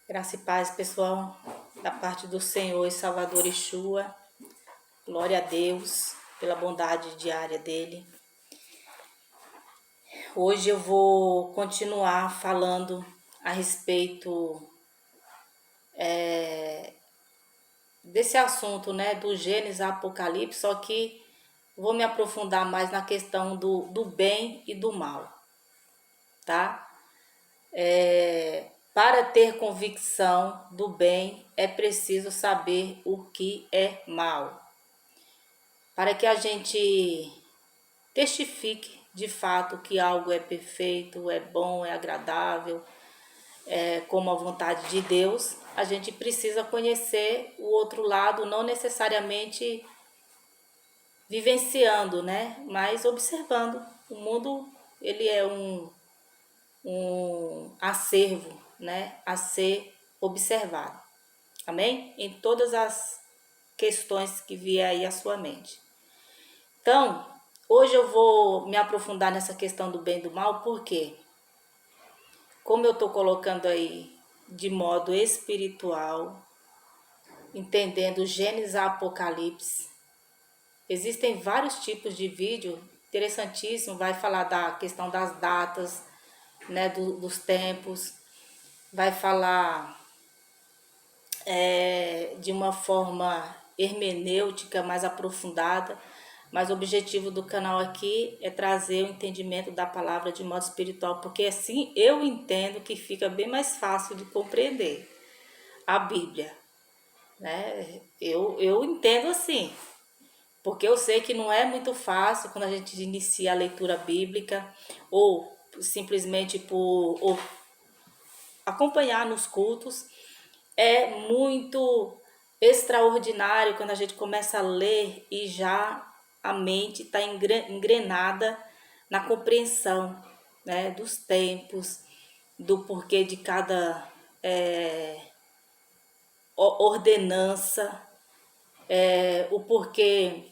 Graça e paz, pessoal, da parte do Senhor e Salvador Yeshua. Glória a Deus pela bondade diária dele. Hoje eu vou continuar falando a respeito desse assunto, né, do Gênesis Apocalipse, só que vou me aprofundar mais na questão do bem e do mal, tá? Para ter convicção do bem, é preciso saber o que é mal, para que a gente testifique de fato que algo é perfeito, é bom, é agradável, como a vontade de Deus. A gente precisa conhecer o outro lado, não necessariamente vivenciando, né? Mas observando. O mundo, ele é um acervo, né? A ser observado. Amém? Em todas as questões que vier aí à sua mente. Então, hoje eu vou me aprofundar nessa questão do bem e do mal, porque, como eu estou colocando aí de modo espiritual, entendendo Gênesis a Apocalipse, existem vários tipos de vídeo interessantíssimo, vai falar da questão das datas, né, dos tempos, vai falar de uma forma hermenêutica mais aprofundada, mas o objetivo do canal aqui é trazer o entendimento da palavra de modo espiritual, porque assim eu entendo que fica bem mais fácil de compreender a Bíblia, né? Eu entendo assim, porque eu sei que não é muito fácil quando a gente inicia a leitura bíblica ou simplesmente por acompanhar nos cultos. É muito extraordinário quando a gente começa a ler e já a mente está engrenada na compreensão, né, dos tempos, do porquê de cada ordenança, o porquê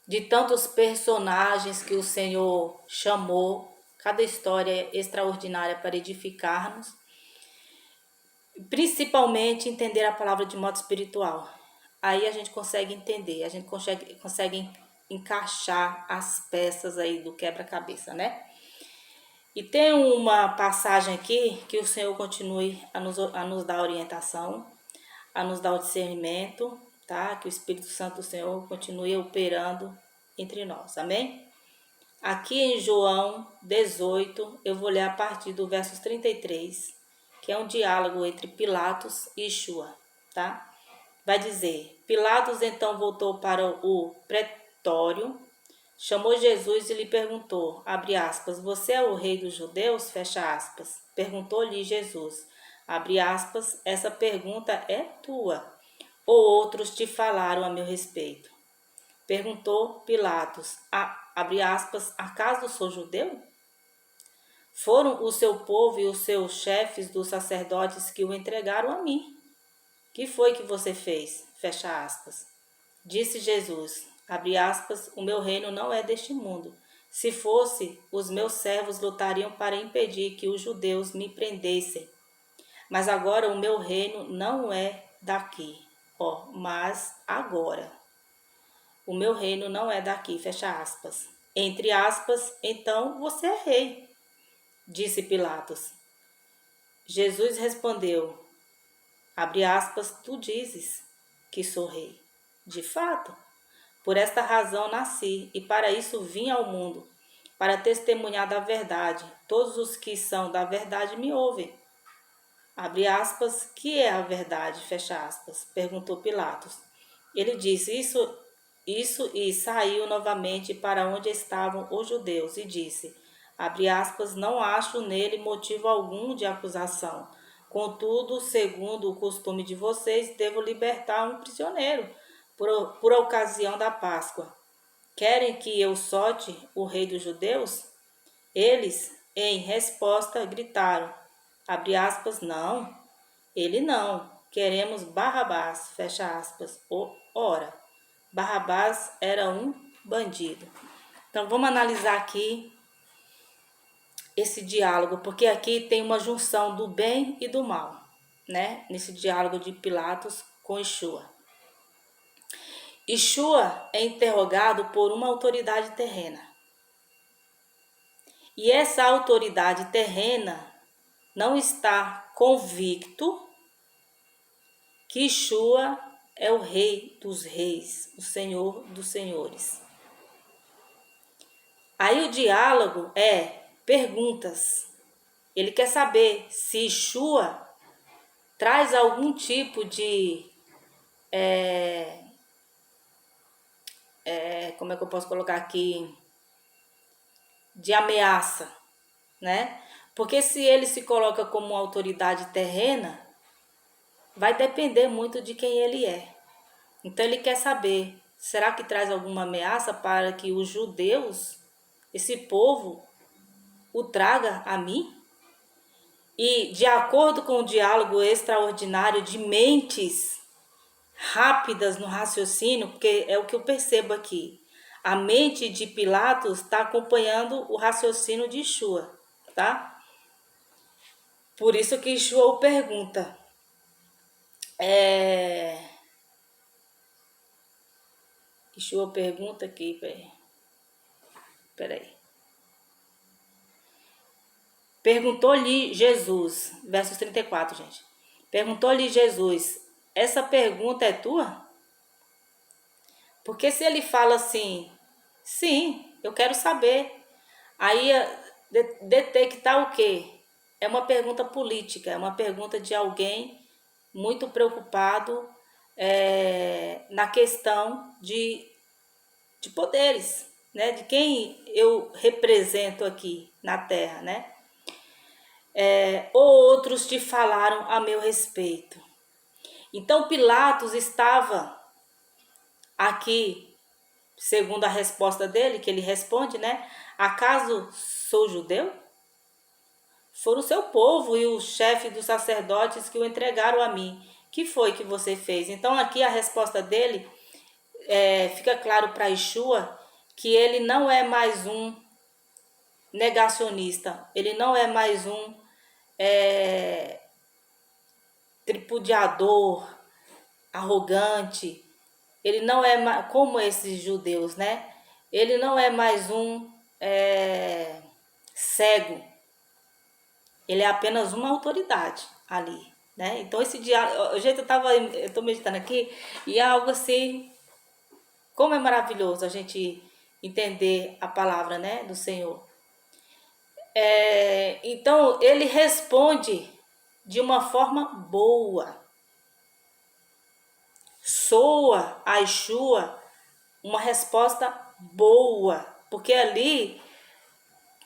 de tantos personagens que o Senhor chamou, cada história extraordinária para edificar-nos, principalmente entender a palavra de modo espiritual. Aí a gente consegue entender, a gente consegue encaixar as peças aí do quebra-cabeça, né? E tem uma passagem aqui que o Senhor continue a nos dar orientação, a nos dar o discernimento, tá? Que o Espírito Santo do Senhor continue operando entre nós, amém? Aqui em João 18, eu vou ler a partir do versos 33, que é um diálogo entre Pilatos e Yeshua, tá? Vai dizer: Pilatos então voltou para o pretório, chamou Jesus e lhe perguntou, abre aspas, você é o rei dos judeus? Fecha aspas. Perguntou-lhe Jesus, abre aspas, essa pergunta é tua, ou outros te falaram a meu respeito? Perguntou Pilatos, abre aspas, acaso sou judeu? Foram o seu povo e os seus chefes dos sacerdotes que o entregaram a mim. Que foi que você fez? Fecha aspas. Disse Jesus, abre aspas, o meu reino não é deste mundo. Se fosse, os meus servos lutariam para impedir que os judeus me prendessem. Mas agora o meu reino não é daqui. Mas agora. O meu reino não é daqui, fecha aspas. Entre aspas, então você é rei, disse Pilatos. Jesus respondeu, abre aspas, tu dizes que sou rei. De fato, por esta razão nasci e para isso vim ao mundo, para testemunhar da verdade. Todos os que são da verdade me ouvem. Abre aspas, que é a verdade, fecha aspas, perguntou Pilatos. Ele disse, isso e saiu novamente para onde estavam os judeus e disse, abre aspas, não acho nele motivo algum de acusação. Contudo, segundo o costume de vocês, devo libertar um prisioneiro por ocasião da Páscoa. Querem que eu solte o rei dos judeus? Eles, em resposta, gritaram, abre aspas, não, ele não, queremos Barrabás, fecha aspas. Ora, Barrabás era um bandido. Então vamos analisar aqui esse diálogo, porque aqui tem uma junção do bem e do mal, né? Nesse diálogo de Pilatos com Yeshua. Yeshua é interrogado por uma autoridade terrena. E essa autoridade terrena não está convicto que Yeshua é o rei dos reis, o senhor dos senhores. Aí o diálogo é perguntas. Ele quer saber se Yeshua traz algum tipo de... como é que eu posso colocar aqui? De ameaça, né? Porque se ele se coloca como uma autoridade terrena, vai depender muito de quem ele é. Então ele quer saber, será que traz alguma ameaça para que os judeus, esse povo, o traga a mim? E de acordo com o diálogo extraordinário de mentes rápidas no raciocínio, porque é o que eu percebo aqui, a mente de Pilatos está acompanhando o raciocínio de Yeshua, tá? Por isso que Yeshua o pergunta. Yeshua pergunta aqui, peraí. Perguntou-lhe Jesus, versos 34, gente. Perguntou-lhe Jesus, essa pergunta é tua? Porque se ele fala assim, sim, eu quero saber. Aí detectar o quê? É uma pergunta política, é uma pergunta de alguém muito preocupado na questão de poderes, né? De quem eu represento aqui na Terra, né? Ou outros te falaram a meu respeito. Então Pilatos estava aqui, segundo a resposta dele, que ele responde, né? Acaso sou judeu? Foram o seu povo e o chefe dos sacerdotes que o entregaram a mim. Que foi que você fez? Então aqui a resposta dele fica claro para Yeshua que ele não é mais um negacionista, ele não é mais um tripudiador, arrogante, ele não é mais, como esses judeus, né? Ele não é mais um cego, ele é apenas uma autoridade ali, né? Então esse diálogo, o jeito eu tô meditando aqui e é algo assim, como é maravilhoso a gente entender a palavra, né, do Senhor. Então ele responde de uma forma boa. Soa a Yeshua uma resposta boa, porque ali,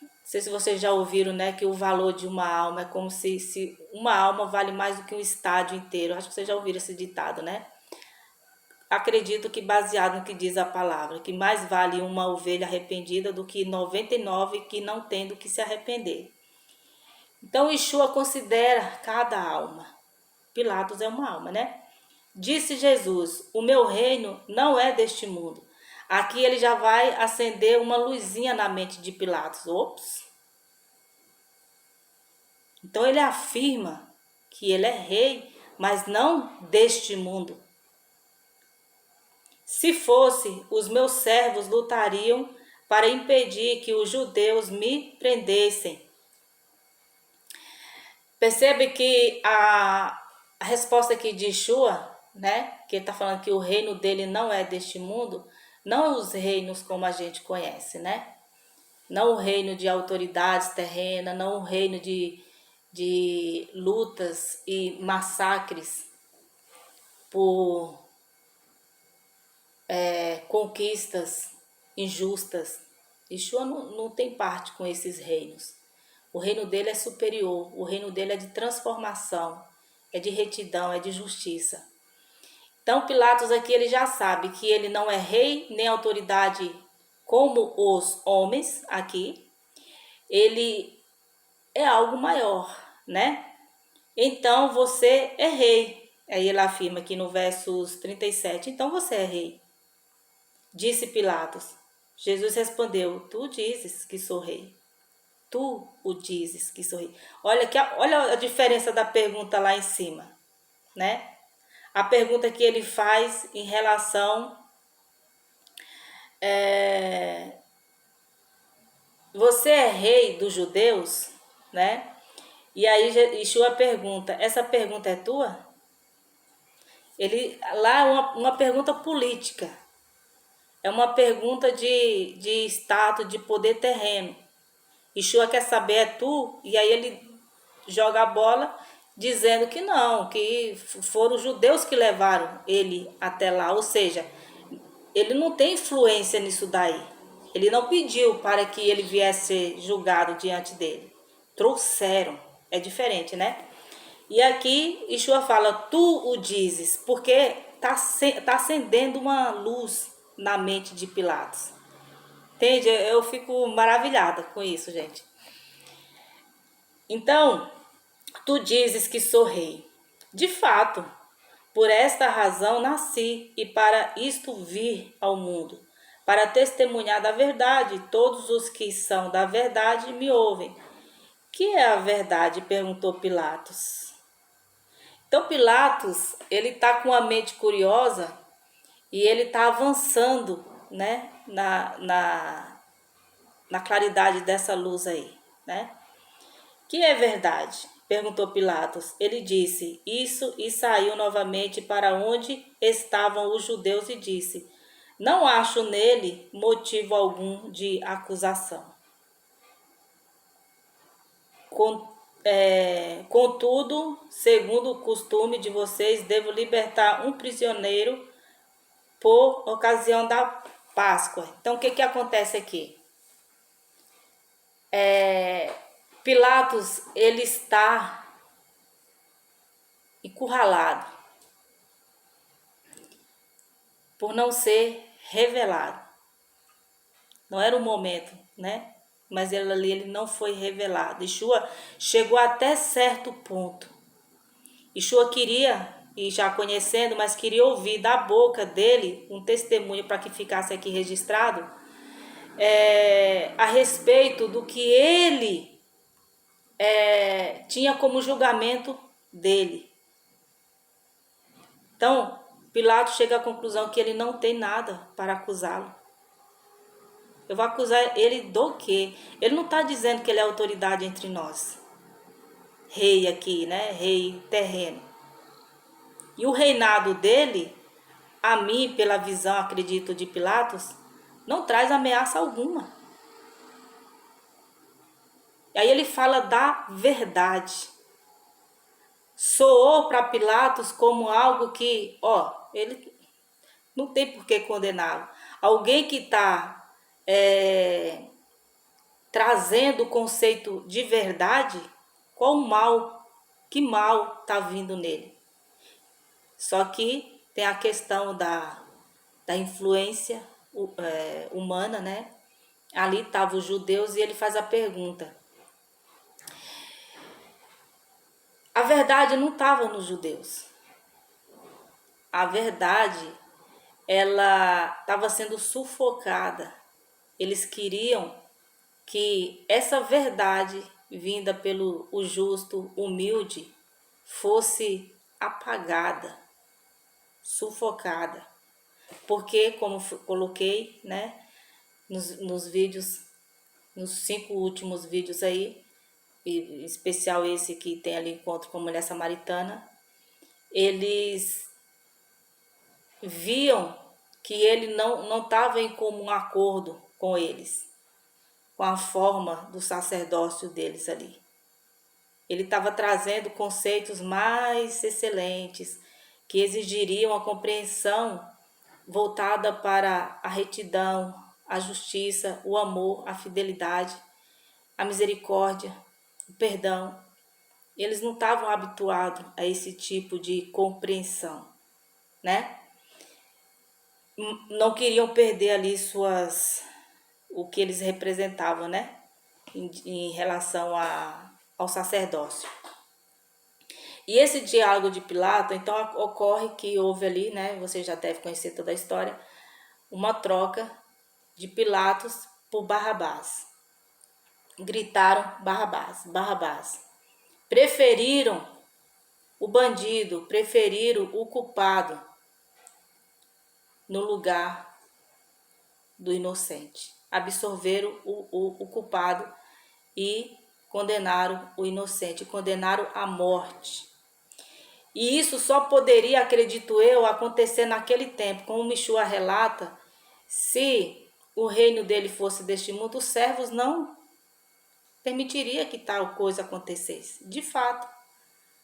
não sei se vocês já ouviram, né, que o valor de uma alma é como se uma alma vale mais do que um estádio inteiro. Acho que vocês já ouviram esse ditado, né? Acredito que baseado no que diz a palavra, que mais vale uma ovelha arrependida do que 99 que não tem do que se arrepender. Então Yeshua considera cada alma. Pilatos é uma alma, né? Disse Jesus, o meu reino não é deste mundo. Aqui ele já vai acender uma luzinha na mente de Pilatos. Ops! Então ele afirma que ele é rei, mas não deste mundo. Se fosse, os meus servos lutariam para impedir que os judeus me prendessem. Percebe que a resposta aqui de Yeshua, né, que ele está falando que o reino dele não é deste mundo, não os reinos como a gente conhece, né? Não o reino de autoridades terrenas, não o reino de lutas e massacres por conquistas injustas. Yeshua não tem parte com esses reinos. O reino dele é superior, o reino dele é de transformação, é de retidão, é de justiça. Então Pilatos aqui ele já sabe que ele não é rei nem autoridade como os homens aqui. Ele é algo maior, né? Então você é rei. Aí ele afirma aqui no versos 37, então você é rei. Disse Pilatos, Jesus respondeu: tu dizes que sou rei. Tu o dizes que sou rei. Olha a diferença da pergunta lá em cima, né? A pergunta que ele faz em relação você é rei dos judeus, né? E aí Yeshua pergunta, essa pergunta é tua? Ele lá é uma pergunta política. É uma pergunta de status, de poder terreno. Yeshua quer saber, é tu? E aí ele joga a bola dizendo que não, que foram os judeus que levaram ele até lá. Ou seja, ele não tem influência nisso daí. Ele não pediu para que ele viesse ser julgado diante dele. Trouxeram. É diferente, né? E aqui Yeshua fala, tu o dizes, porque tá acendendo uma luz na mente de Pilatos. Entende? Eu fico maravilhada com isso, gente. Então, tu dizes que sou rei. De fato, por esta razão nasci e para isto vir ao mundo, para testemunhar da verdade. Todos os que são da verdade me ouvem. Que é a verdade? Perguntou Pilatos. Então Pilatos, ele está com a mente curiosa e ele está avançando, né, na claridade dessa luz aí, né? Que é verdade? Perguntou Pilatos. Ele disse isso e saiu novamente para onde estavam os judeus e disse: não acho nele motivo algum de acusação. Contudo, segundo o costume de vocês, devo libertar um prisioneiro por ocasião da Páscoa. Então, o que acontece aqui? Pilatos, ele está encurralado por não ser revelado. Não era o momento, né? Mas ele não foi revelado. Yeshua chegou até certo ponto. Yeshua queria, e já conhecendo, mas queria ouvir da boca dele um testemunho para que ficasse aqui registrado a respeito do que ele tinha como julgamento dele. Então, Pilatos chega à conclusão que ele não tem nada para acusá-lo. Eu vou acusar ele do quê? Ele não está dizendo que ele é autoridade entre nós. Rei aqui, né? Rei terreno. E o reinado dele, a mim, pela visão, acredito, de Pilatos, não traz ameaça alguma. E aí ele fala da verdade. Soou para Pilatos como algo que, ele não tem por que condená-lo. Alguém que está trazendo o conceito de verdade, qual mal, que mal está vindo nele. Só que tem a questão da influência humana, né? Ali estavam os judeus e ele faz a pergunta. A verdade não estava nos judeus. A verdade, ela estava sendo sufocada. Eles queriam que essa verdade vinda pelo o justo, humilde, fosse apagada, sufocada. Porque, como coloquei, né, nos vídeos, nos 5 últimos vídeos aí, em especial esse que tem ali encontro com a mulher samaritana, eles viam que ele não estava em comum acordo com eles, com a forma do sacerdócio deles ali. Ele estava trazendo conceitos mais excelentes, que exigiriam a compreensão voltada para a retidão, a justiça, o amor, a fidelidade, a misericórdia, o perdão. Eles não estavam habituados a esse tipo de compreensão, né? Não queriam perder ali o que eles representavam, né? Em relação ao sacerdócio. E esse diálogo de Pilatos, então, ocorre que houve ali, né? Você já deve conhecer toda a história, uma troca de Pilatos por Barrabás. Gritaram Barrabás, Barrabás. Preferiram o bandido, preferiram o culpado no lugar do inocente. Absorveram o culpado e condenaram o inocente, condenaram à morte. E isso só poderia, acredito eu, acontecer naquele tempo, como Michua relata, se o reino dele fosse deste mundo, os servos não permitiria que tal coisa acontecesse. De fato,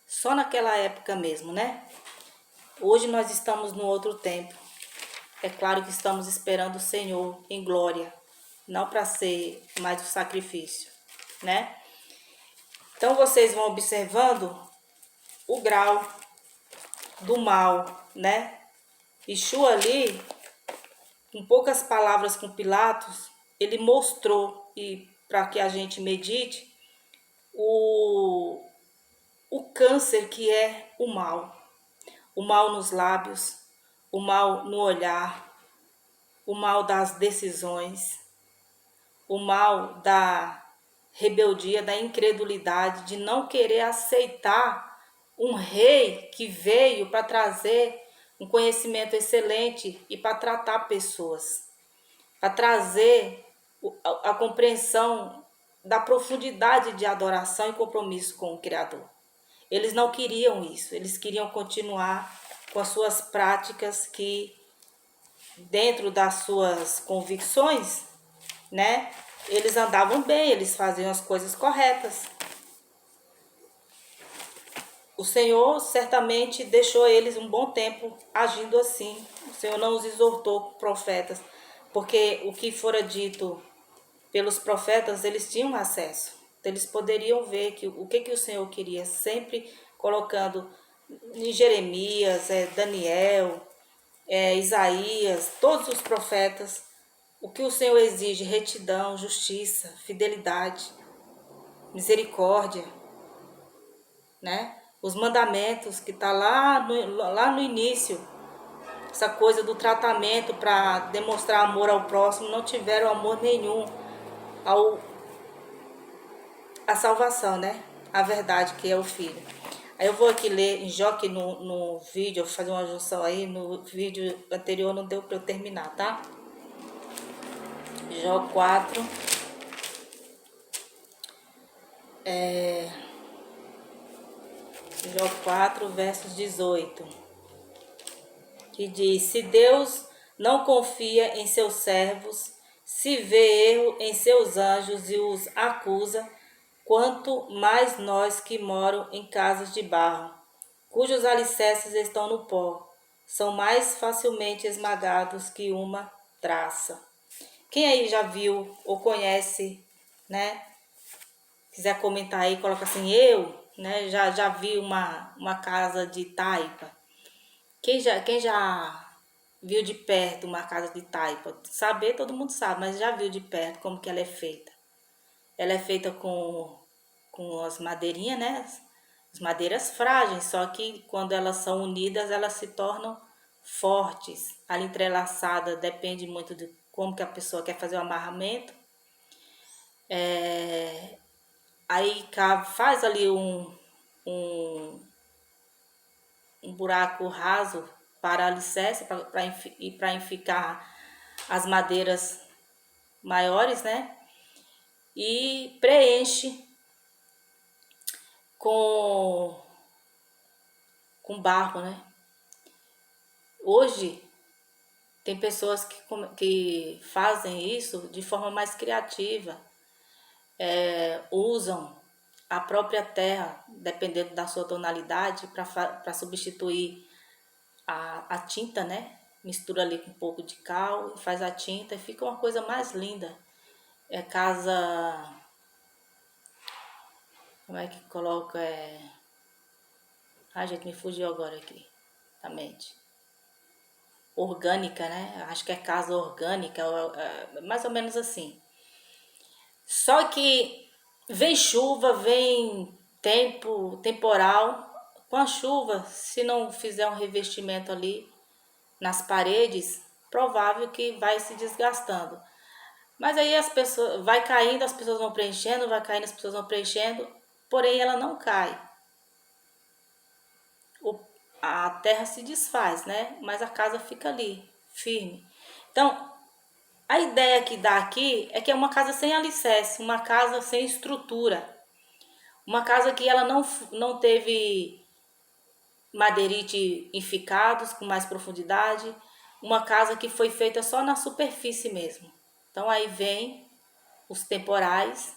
só naquela época mesmo, né? Hoje nós estamos num outro tempo. É claro que estamos esperando o Senhor em glória, não para ser mais o sacrifício, né? Então vocês vão observando o grau do mal, né? Yeshua ali, com poucas palavras com Pilatos, ele mostrou, e para que a gente medite, o câncer que é o mal. O mal nos lábios, o mal no olhar, o mal das decisões, o mal da rebeldia, da incredulidade, de não querer aceitar um rei que veio para trazer um conhecimento excelente e para tratar pessoas, para trazer a compreensão da profundidade de adoração e compromisso com o Criador. Eles não queriam isso, eles queriam continuar com as suas práticas que, dentro das suas convicções, né, eles andavam bem, eles faziam as coisas corretas. O Senhor certamente deixou eles um bom tempo agindo assim. O Senhor não os exortou, profetas, porque o que fora dito pelos profetas, eles tinham acesso. Eles poderiam ver que o que o Senhor queria, sempre colocando em Jeremias, Daniel, Isaías, todos os profetas, o que o Senhor exige: retidão, justiça, fidelidade, misericórdia, né? Os mandamentos que está lá no início, essa coisa do tratamento para demonstrar amor ao próximo, não tiveram amor nenhum à salvação, né? A verdade, que é o Filho. Aí eu vou aqui ler em Jó, que no vídeo, eu vou fazer uma junção aí, no vídeo anterior não deu para eu terminar, tá? Jó 4. Jó 4, versos 18. Que diz: se Deus não confia em seus servos, se vê erro em seus anjos e os acusa, quanto mais nós que moram em casas de barro, cujos alicerces estão no pó, são mais facilmente esmagados que uma traça. Quem aí já viu ou conhece, né? Quiser comentar aí, coloca assim, né? Já vi uma casa de taipa. Quem já viu de perto uma casa de taipa? Saber todo mundo sabe, mas já viu de perto como que ela é feita. Ela é feita com as madeirinhas, né? As madeiras frágeis, só que quando elas são unidas, elas se tornam fortes. A entrelaçada depende muito de como que a pessoa quer fazer o amarramento. Aí faz ali um buraco raso para alicerce, para enficar as madeiras maiores, né? E preenche com barro, né? Hoje tem pessoas que fazem isso de forma mais criativa, usam a própria terra, dependendo da sua tonalidade, para substituir a tinta, né? Mistura ali com um pouco de cal, faz a tinta e fica uma coisa mais linda. É casa... Como é que coloca? Ai, gente, me fugiu agora aqui da mente. Orgânica, né? Acho que é casa orgânica, mais ou menos assim. Só que vem chuva, vem temporal. Com a chuva, se não fizer um revestimento ali nas paredes, provável que vai se desgastando. Mas aí as pessoas vai caindo, as pessoas vão preenchendo, vai caindo, as pessoas vão preenchendo, porém ela não cai. A terra se desfaz, né? Mas a casa fica ali, firme. Então, a ideia que dá aqui é que é uma casa sem alicerce, uma casa sem estrutura, uma casa que ela não teve madeirite em ficados com mais profundidade, uma casa que foi feita só na superfície mesmo. Então aí vem os temporais,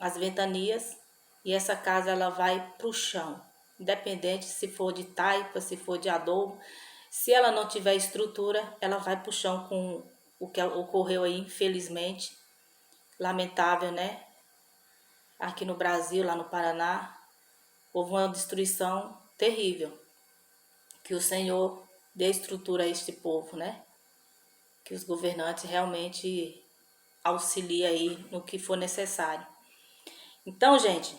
as ventanias, e essa casa ela vai para o chão, independente se for de taipa, se for de adobo. Se ela não tiver estrutura, ela vai para o chão com o que ocorreu aí, infelizmente, lamentável, né? Aqui no Brasil, lá no Paraná, houve uma destruição terrível. Que o Senhor dê estrutura a este povo, né? Que os governantes realmente auxiliem aí no que for necessário. Então, gente,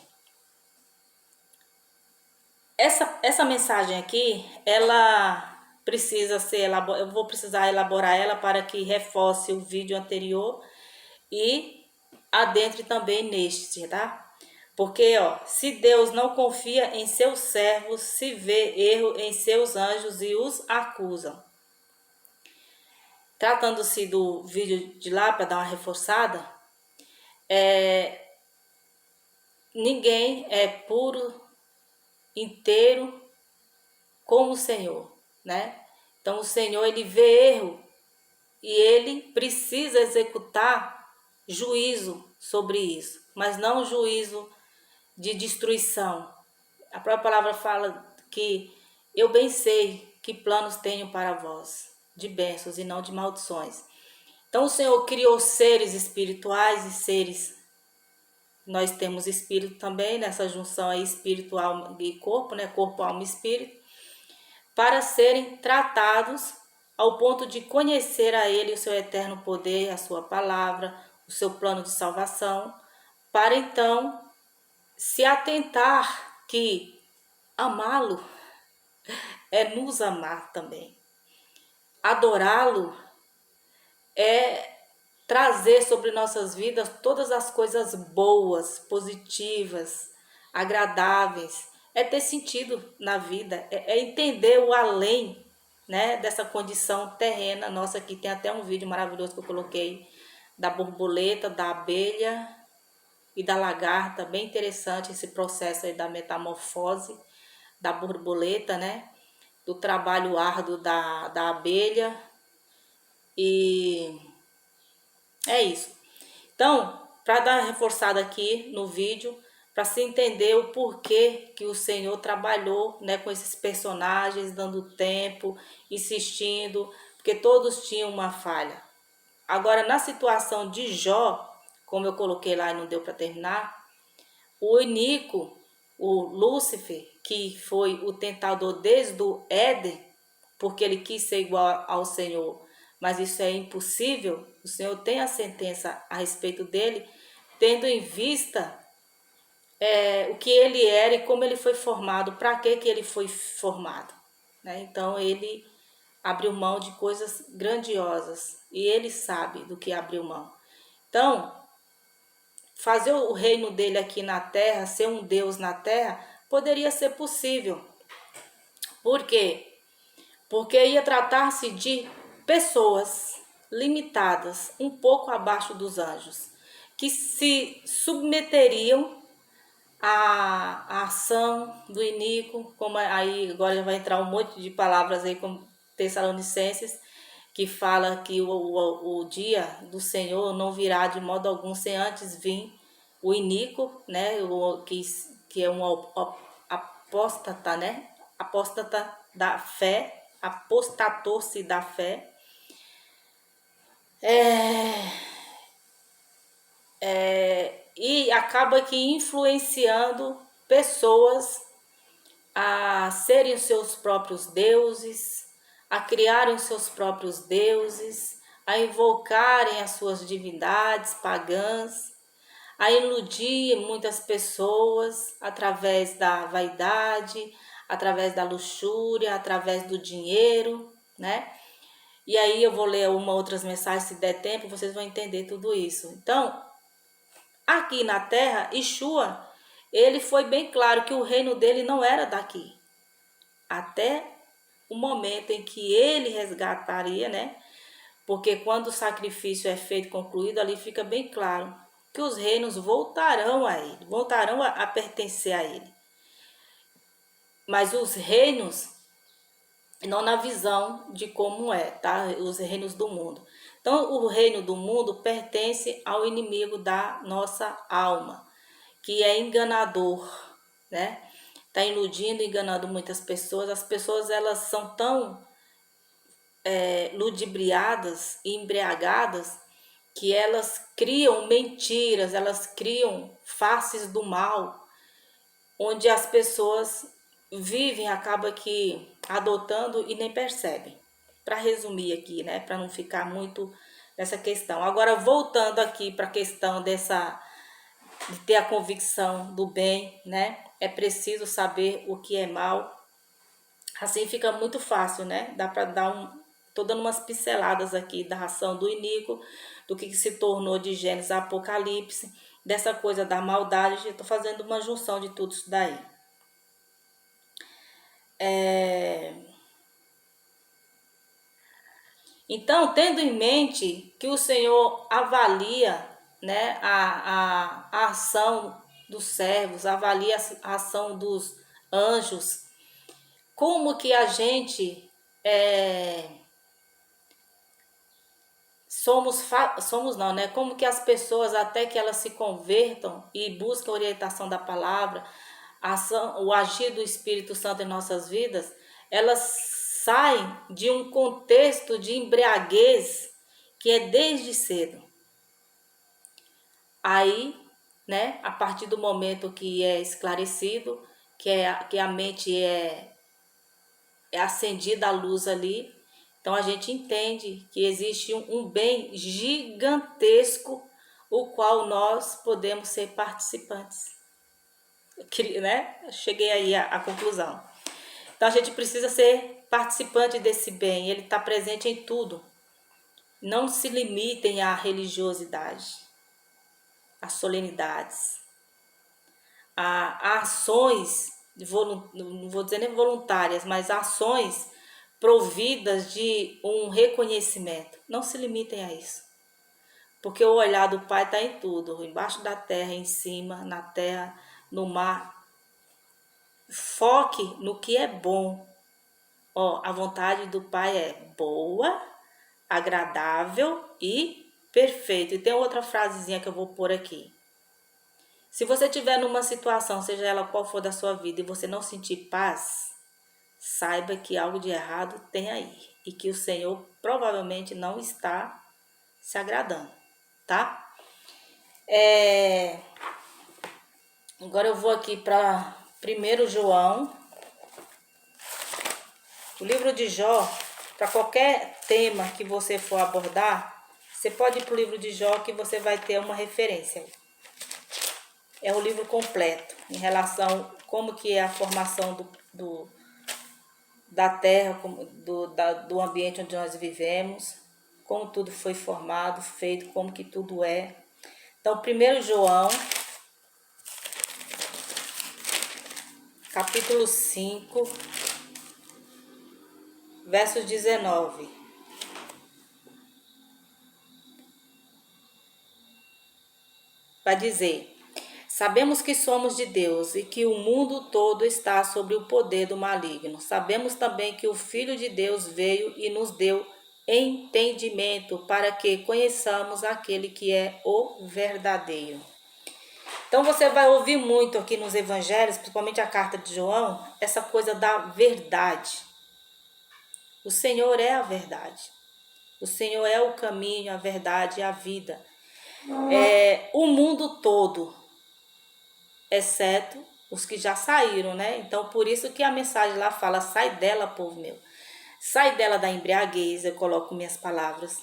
essa mensagem aqui, ela precisa ser elaborada, eu vou precisar elaborar ela para que reforce o vídeo anterior e adentre também neste, tá? Porque, ó, se Deus não confia em seus servos, se vê erro em seus anjos e os acusam. Tratando-se do vídeo de lá, para dar uma reforçada, ninguém é puro, inteiro como o Senhor, né? Então o Senhor, ele vê erro e ele precisa executar juízo sobre isso, mas não juízo de destruição. A própria palavra fala que eu bem sei que planos tenho para vós, de bênçãos e não de maldições. Então o Senhor criou seres espirituais e seres, nós temos espírito também, nessa junção aí espírito, alma e corpo, né? Corpo, alma e espírito, para serem tratados ao ponto de conhecer a Ele, o seu eterno poder, a sua palavra, o seu plano de salvação, para então se atentar que amá-lo é nos amar também. Adorá-lo é trazer sobre nossas vidas todas as coisas boas, positivas, agradáveis. É ter sentido na vida, é entender o além, né, dessa condição terrena nossa aqui. Tem até um vídeo maravilhoso que eu coloquei da borboleta, da abelha e da lagarta, bem interessante esse processo aí da metamorfose da borboleta, né, do trabalho árduo da abelha. E é isso. Então, para dar uma reforçada aqui no vídeo, para se entender o porquê que o Senhor trabalhou, né, com esses personagens, dando tempo, insistindo, porque todos tinham uma falha. Agora, na situação de Jó, como eu coloquei lá e não deu para terminar, o Inico, o Lúcifer, que foi o tentador desde o Éden, porque ele quis ser igual ao Senhor, mas isso é impossível. O Senhor tem a sentença a respeito dele, tendo em vista o que ele era e como ele foi formado, para que ele foi formado, né? Então ele abriu mão de coisas grandiosas e ele sabe do que abriu mão. Então, fazer o reino dele aqui na terra, ser um Deus na terra, poderia ser possível. Por quê? Porque ia tratar-se de pessoas limitadas, um pouco abaixo dos anjos, que se submeteriam à ação do Inico, como aí agora já vai entrar um monte de palavras aí como Tessalonicenses, que fala que o dia do Senhor não virá de modo algum sem antes vir o Inico, né, que é um apóstata, né, apóstata da fé, apostatou-se da fé, e acaba que influenciando pessoas a serem os seus próprios deuses, a criarem os seus próprios deuses, a invocarem as suas divindades pagãs, a iludir muitas pessoas através da vaidade, através da luxúria, através do dinheiro, né? E aí eu vou ler outras mensagens, se der tempo, vocês vão entender tudo isso. Então, aqui na terra, Yeshua, ele foi bem claro que o reino dele não era daqui. Até o momento em que ele resgataria, né? Porque quando o sacrifício é feito, concluído, ali fica bem claro que os reinos voltarão a ele, voltarão a pertencer a ele. Mas os reinos, não na visão de como é, tá? Os reinos do mundo. Então, o reino do mundo pertence ao inimigo da nossa alma, que é enganador, né? Tá iludindo, enganando muitas pessoas. As pessoas, elas são tão ludibriadas e embriagadas que elas criam mentiras, elas criam faces do mal, onde as pessoas vivem, acaba que adotando e nem percebem. Para resumir aqui, né, para não ficar muito nessa questão. Agora, voltando aqui para a questão de ter a convicção do bem, né, é preciso saber o que é mal. Assim fica muito fácil, né, dá para dar tô dando umas pinceladas aqui da ração do iníquo, do que se tornou de Gênesis a Apocalipse, dessa coisa da maldade. Estou fazendo uma junção de tudo isso daí. Então, tendo em mente que o Senhor avalia, né, a ação dos servos, avalia a ação dos anjos, como que a gente somos não, né? Como que as pessoas, até que elas se convertam e buscam a orientação da palavra, o agir do Espírito Santo em nossas vidas, elas saem de um contexto de embriaguez que é desde cedo. Aí, né, a partir do momento que é esclarecido, que a mente é acendida a luz ali, então a gente entende que existe um bem gigantesco, o qual nós podemos ser participantes. Né? Cheguei aí à conclusão. Então a gente precisa ser participante desse bem, ele está presente em tudo. Não se limitem à religiosidade, às solenidades, a ações, não vou dizer nem voluntárias, mas ações providas de um reconhecimento. Não se limitem a isso. Porque o olhar do Pai está em tudo, embaixo da terra, em cima, na terra, no mar. Foque no que é bom. Ó, a vontade do Pai é boa, agradável e perfeita. E tem outra frasezinha que eu vou pôr aqui. Se você estiver numa situação, seja ela qual for da sua vida, e você não sentir paz, saiba que algo de errado tem aí. E que o Senhor provavelmente não está se agradando, tá? Agora eu vou aqui para 1 João. O livro de Jó, para qualquer tema que você for abordar, você pode ir para o livro de Jó que você vai ter uma referência. É o livro completo em relação a como que é a formação da terra, do ambiente onde nós vivemos, como tudo foi formado, feito, como que tudo é. Então, 1 João, capítulo 5, versos 19. Vai dizer: sabemos que somos de Deus e que o mundo todo está sob o poder do maligno. Sabemos também que o Filho de Deus veio e nos deu entendimento para que conheçamos aquele que é o verdadeiro. Então você vai ouvir muito aqui nos evangelhos, principalmente a carta de João, essa coisa da verdade. O Senhor é a verdade. O Senhor é o caminho, a verdade e a vida. O mundo todo, exceto os que já saíram, né? Então, por isso que a mensagem lá fala: sai dela, povo meu. Sai dela da embriaguez, eu coloco minhas palavras.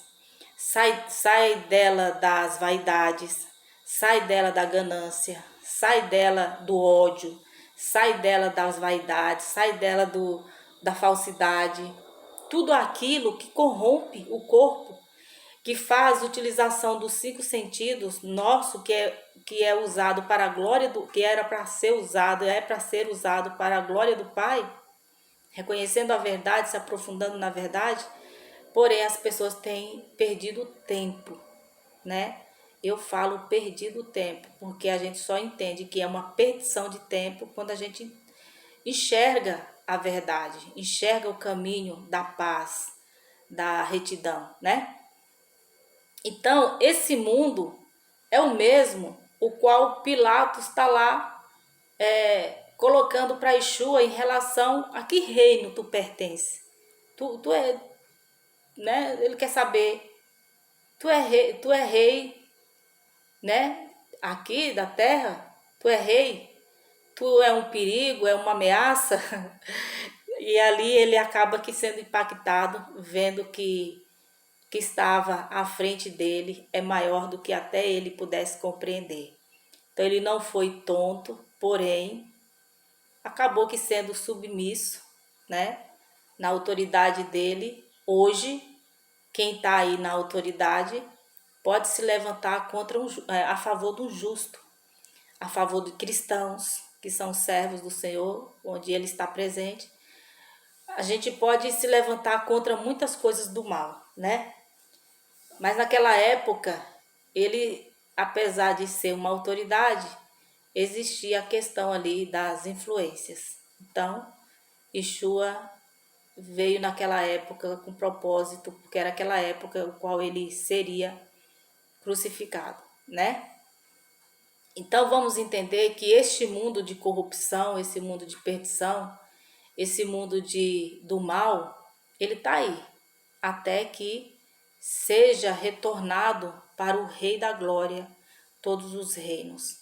Sai dela das vaidades. Sai dela da ganância. Sai dela do ódio. Sai dela das vaidades. Sai dela da falsidade. tudo aquilo que corrompe o corpo, que faz utilização dos 5 sentidos nosso, que é usado para a glória do, que era para ser usado, é para ser usado para a glória do Pai, reconhecendo a verdade, se aprofundando na verdade. Porém, as pessoas têm perdido tempo, né? Eu falo perdido tempo, porque a gente só entende que é uma perdição de tempo quando a gente enxerga a verdade, enxerga o caminho da paz, da retidão, né? Então, esse mundo é o mesmo o qual Pilatos está lá colocando para Yeshua em relação a que reino tu pertence. Tu é, né? Ele quer saber, tu é rei, né? Aqui da terra, tu é rei, tu é um perigo, é uma ameaça. E ali ele acaba que sendo impactado, vendo que estava à frente dele é maior do que até ele pudesse compreender. Então ele não foi tonto, porém acabou que sendo submisso, né, na autoridade dele. Hoje, quem está aí na autoridade pode se levantar contra a favor do justo, a favor de cristãos, que são servos do Senhor, onde ele está presente. A gente pode se levantar contra muitas coisas do mal, né? Mas naquela época, ele, apesar de ser uma autoridade, existia a questão ali das influências. Então, Yeshua veio naquela época com propósito, porque era aquela época no qual ele seria crucificado, né? Então vamos entender que este mundo de corrupção, esse mundo de perdição, esse mundo do mal, ele está aí, até que seja retornado para o Rei da Glória todos os reinos.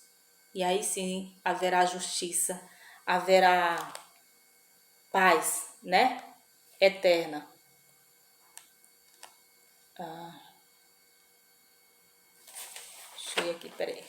E aí sim haverá justiça, haverá paz, né? Eterna. Deixa eu ir aqui, peraí.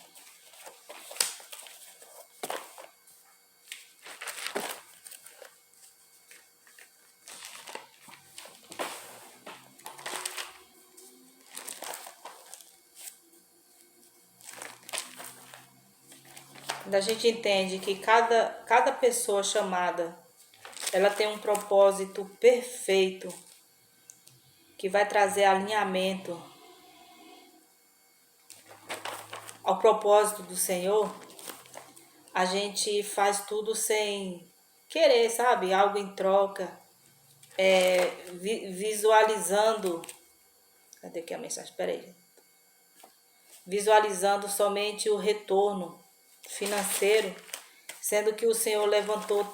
Quando a gente entende que cada pessoa chamada, ela tem um propósito perfeito, que vai trazer alinhamento ao propósito do Senhor, a gente faz tudo sem querer, sabe? Algo em troca, visualizando. Cadê aqui a mensagem? Peraí. Visualizando somente o retorno financeiro, sendo que o Senhor levantou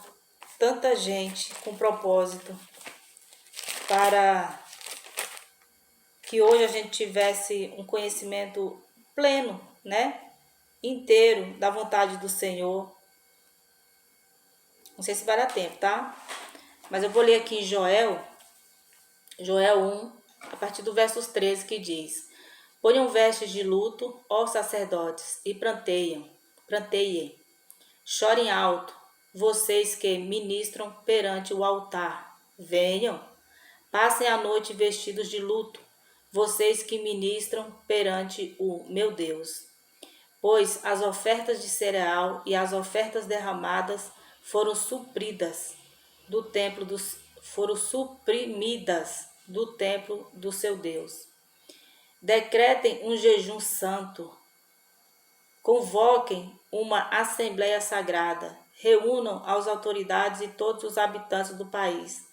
tanta gente com propósito para que hoje a gente tivesse um conhecimento pleno, né? Inteiro da vontade do Senhor. Não sei se vai dar tempo, tá? Mas eu vou ler aqui em Joel 1, a partir do versos 13, que diz: Ponham vestes de luto, ó sacerdotes, e planteiem. Chorem alto, vocês que ministram perante o altar. Venham, passem a noite vestidos de luto, vocês que ministram perante o meu Deus. Pois as ofertas de cereal e as ofertas derramadas foram supridas do templo foram suprimidas do templo do seu Deus. Decretem um jejum santo, convoquem uma assembleia sagrada, reúnam as autoridades e todos os habitantes do país,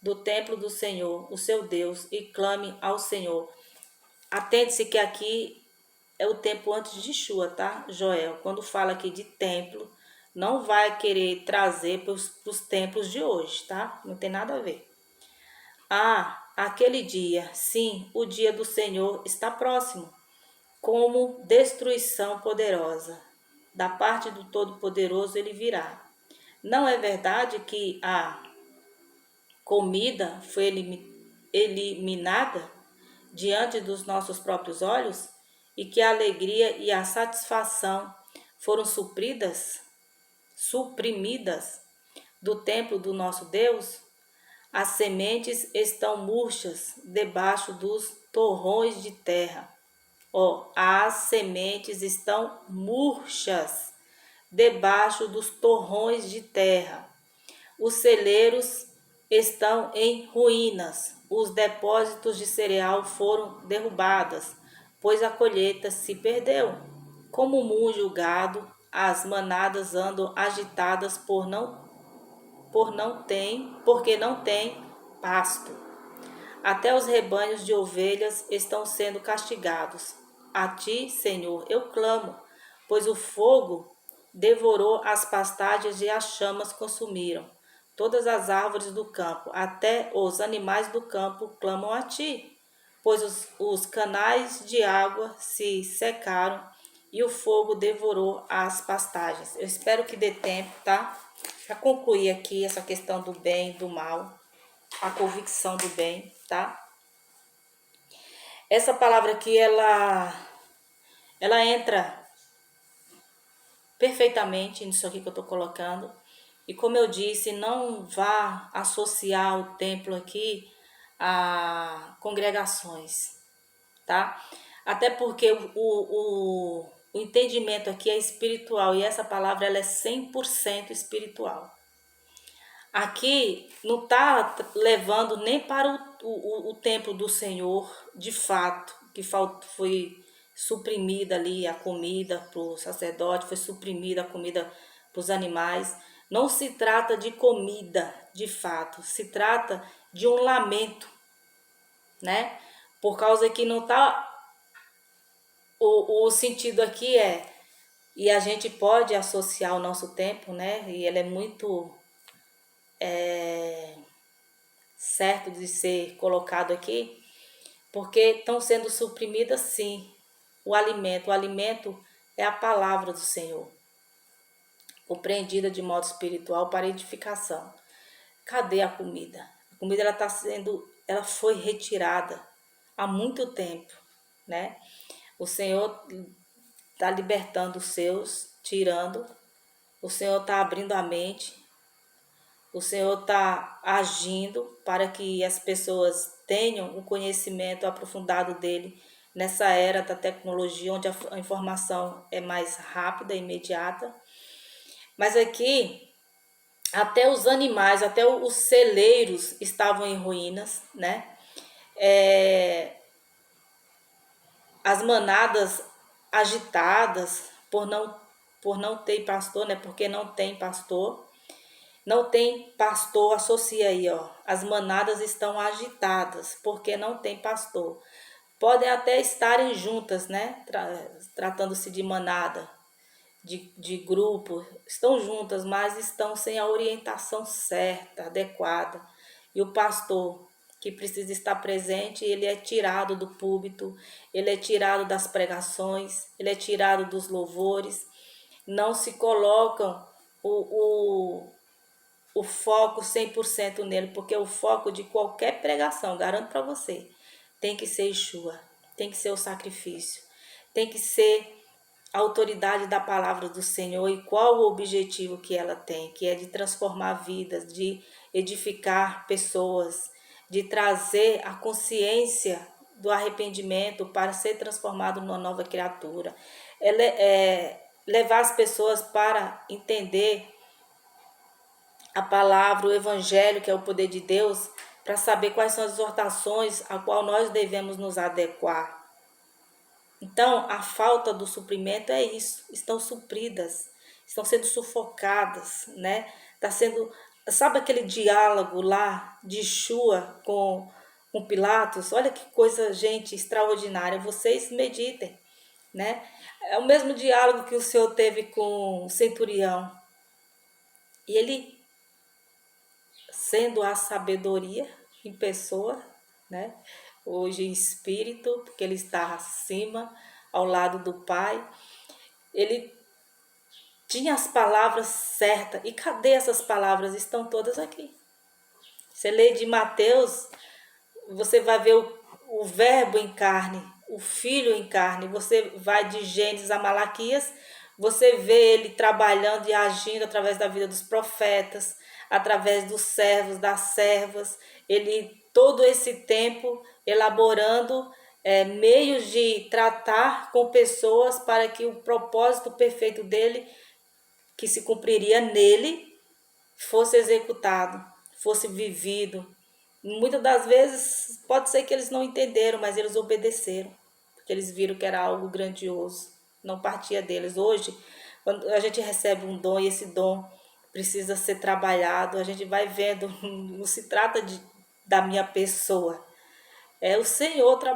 do templo do Senhor, o seu Deus, e clame ao Senhor. Atente-se que aqui é o tempo antes de Shua, tá? Joel, quando fala aqui de templo, não vai querer trazer para os templos de hoje, tá? Não tem nada a ver. Aquele dia, sim, o dia do Senhor está próximo, como destruição poderosa. Da parte do Todo-Poderoso ele virá. Não é verdade que a comida foi eliminada diante dos nossos próprios olhos e que a alegria e a satisfação foram suprimidas do templo do nosso Deus? As sementes estão murchas debaixo dos torrões de terra. As sementes estão murchas debaixo dos torrões de terra. Os celeiros estão em ruínas. Os depósitos de cereal foram derrubados, pois a colheita se perdeu. Como muge o gado, as manadas andam agitadas porque não tem pasto. Até os rebanhos de ovelhas estão sendo castigados. A ti, Senhor, eu clamo, pois o fogo devorou as pastagens e as chamas consumiram todas as árvores do campo. Até os animais do campo clamam a ti, pois os canais de água se secaram e o fogo devorou as pastagens. Eu espero que dê tempo, tá? Para concluir aqui essa questão do bem e do mal, a convicção do bem, tá? Essa palavra aqui, ela entra perfeitamente nisso aqui que eu tô colocando. E como eu disse, não vá associar o templo aqui a congregações, tá? Até porque o entendimento aqui é espiritual e essa palavra ela é 100% espiritual. Aqui não está levando nem para o templo do Senhor, de fato, que foi suprimida ali a comida para o sacerdote, foi suprimida a comida para os animais. Não se trata de comida, de fato, se trata de um lamento, né? Por causa que não está... O sentido aqui é... E a gente pode associar o nosso tempo, né? E ele é muito... certo de ser colocado aqui, porque estão sendo suprimidas sim o alimento. O alimento é a palavra do Senhor, compreendida de modo espiritual para edificação. Cadê a comida? A comida ela foi retirada há muito tempo, né? O Senhor está libertando os seus, tirando. O Senhor está abrindo a mente. O Senhor está agindo para que as pessoas tenham um conhecimento aprofundado dele nessa era da tecnologia, onde a informação é mais rápida e imediata. Mas aqui, até os animais, até os celeiros estavam em ruínas, né? As manadas agitadas por não ter pastor, né? Porque não tem pastor. Não tem pastor, associa aí, ó. As manadas estão agitadas, porque não tem pastor. Podem até estarem juntas, né? Tratando-se de manada, de grupo. Estão juntas, mas estão sem a orientação certa, adequada. E o pastor, que precisa estar presente, ele é tirado do púlpito, ele é tirado das pregações, ele é tirado dos louvores. Não se colocam o foco 100% nele, porque o foco de qualquer pregação, garanto para você, tem que ser Yeshua, tem que ser o sacrifício, tem que ser a autoridade da palavra do Senhor e qual o objetivo que ela tem, que é de transformar vidas, de edificar pessoas, de trazer a consciência do arrependimento para ser transformado numa nova criatura, levar as pessoas para entender a palavra, o evangelho, que é o poder de Deus, para saber quais são as exortações a qual nós devemos nos adequar. Então, a falta do suprimento é isso, estão supridas, estão sendo sufocadas, né? Tá sendo, sabe aquele diálogo lá de Yeshua com Pilatos? Olha que coisa, gente, extraordinária, vocês meditem, né? É o mesmo diálogo que o Senhor teve com o centurião. E ele, sendo a sabedoria em pessoa, né? Hoje em espírito, porque ele está acima, ao lado do Pai, ele tinha as palavras certas. E cadê essas palavras? Estão todas aqui. Você lê de Mateus, você vai ver o verbo em carne, o filho em carne. Você vai de Gênesis a Malaquias, você vê ele trabalhando e agindo através da vida dos profetas, através dos servos, das servas, ele todo esse tempo elaborando meios de tratar com pessoas para que o propósito perfeito dele, que se cumpriria nele, fosse executado, fosse vivido. Muitas das vezes pode ser que eles não entenderam, mas eles obedeceram, porque eles viram que era algo grandioso, não partia deles. Hoje, quando a gente recebe um dom e esse dom precisa ser trabalhado, a gente vai vendo, não se trata da minha pessoa, é o Senhor trabalhando.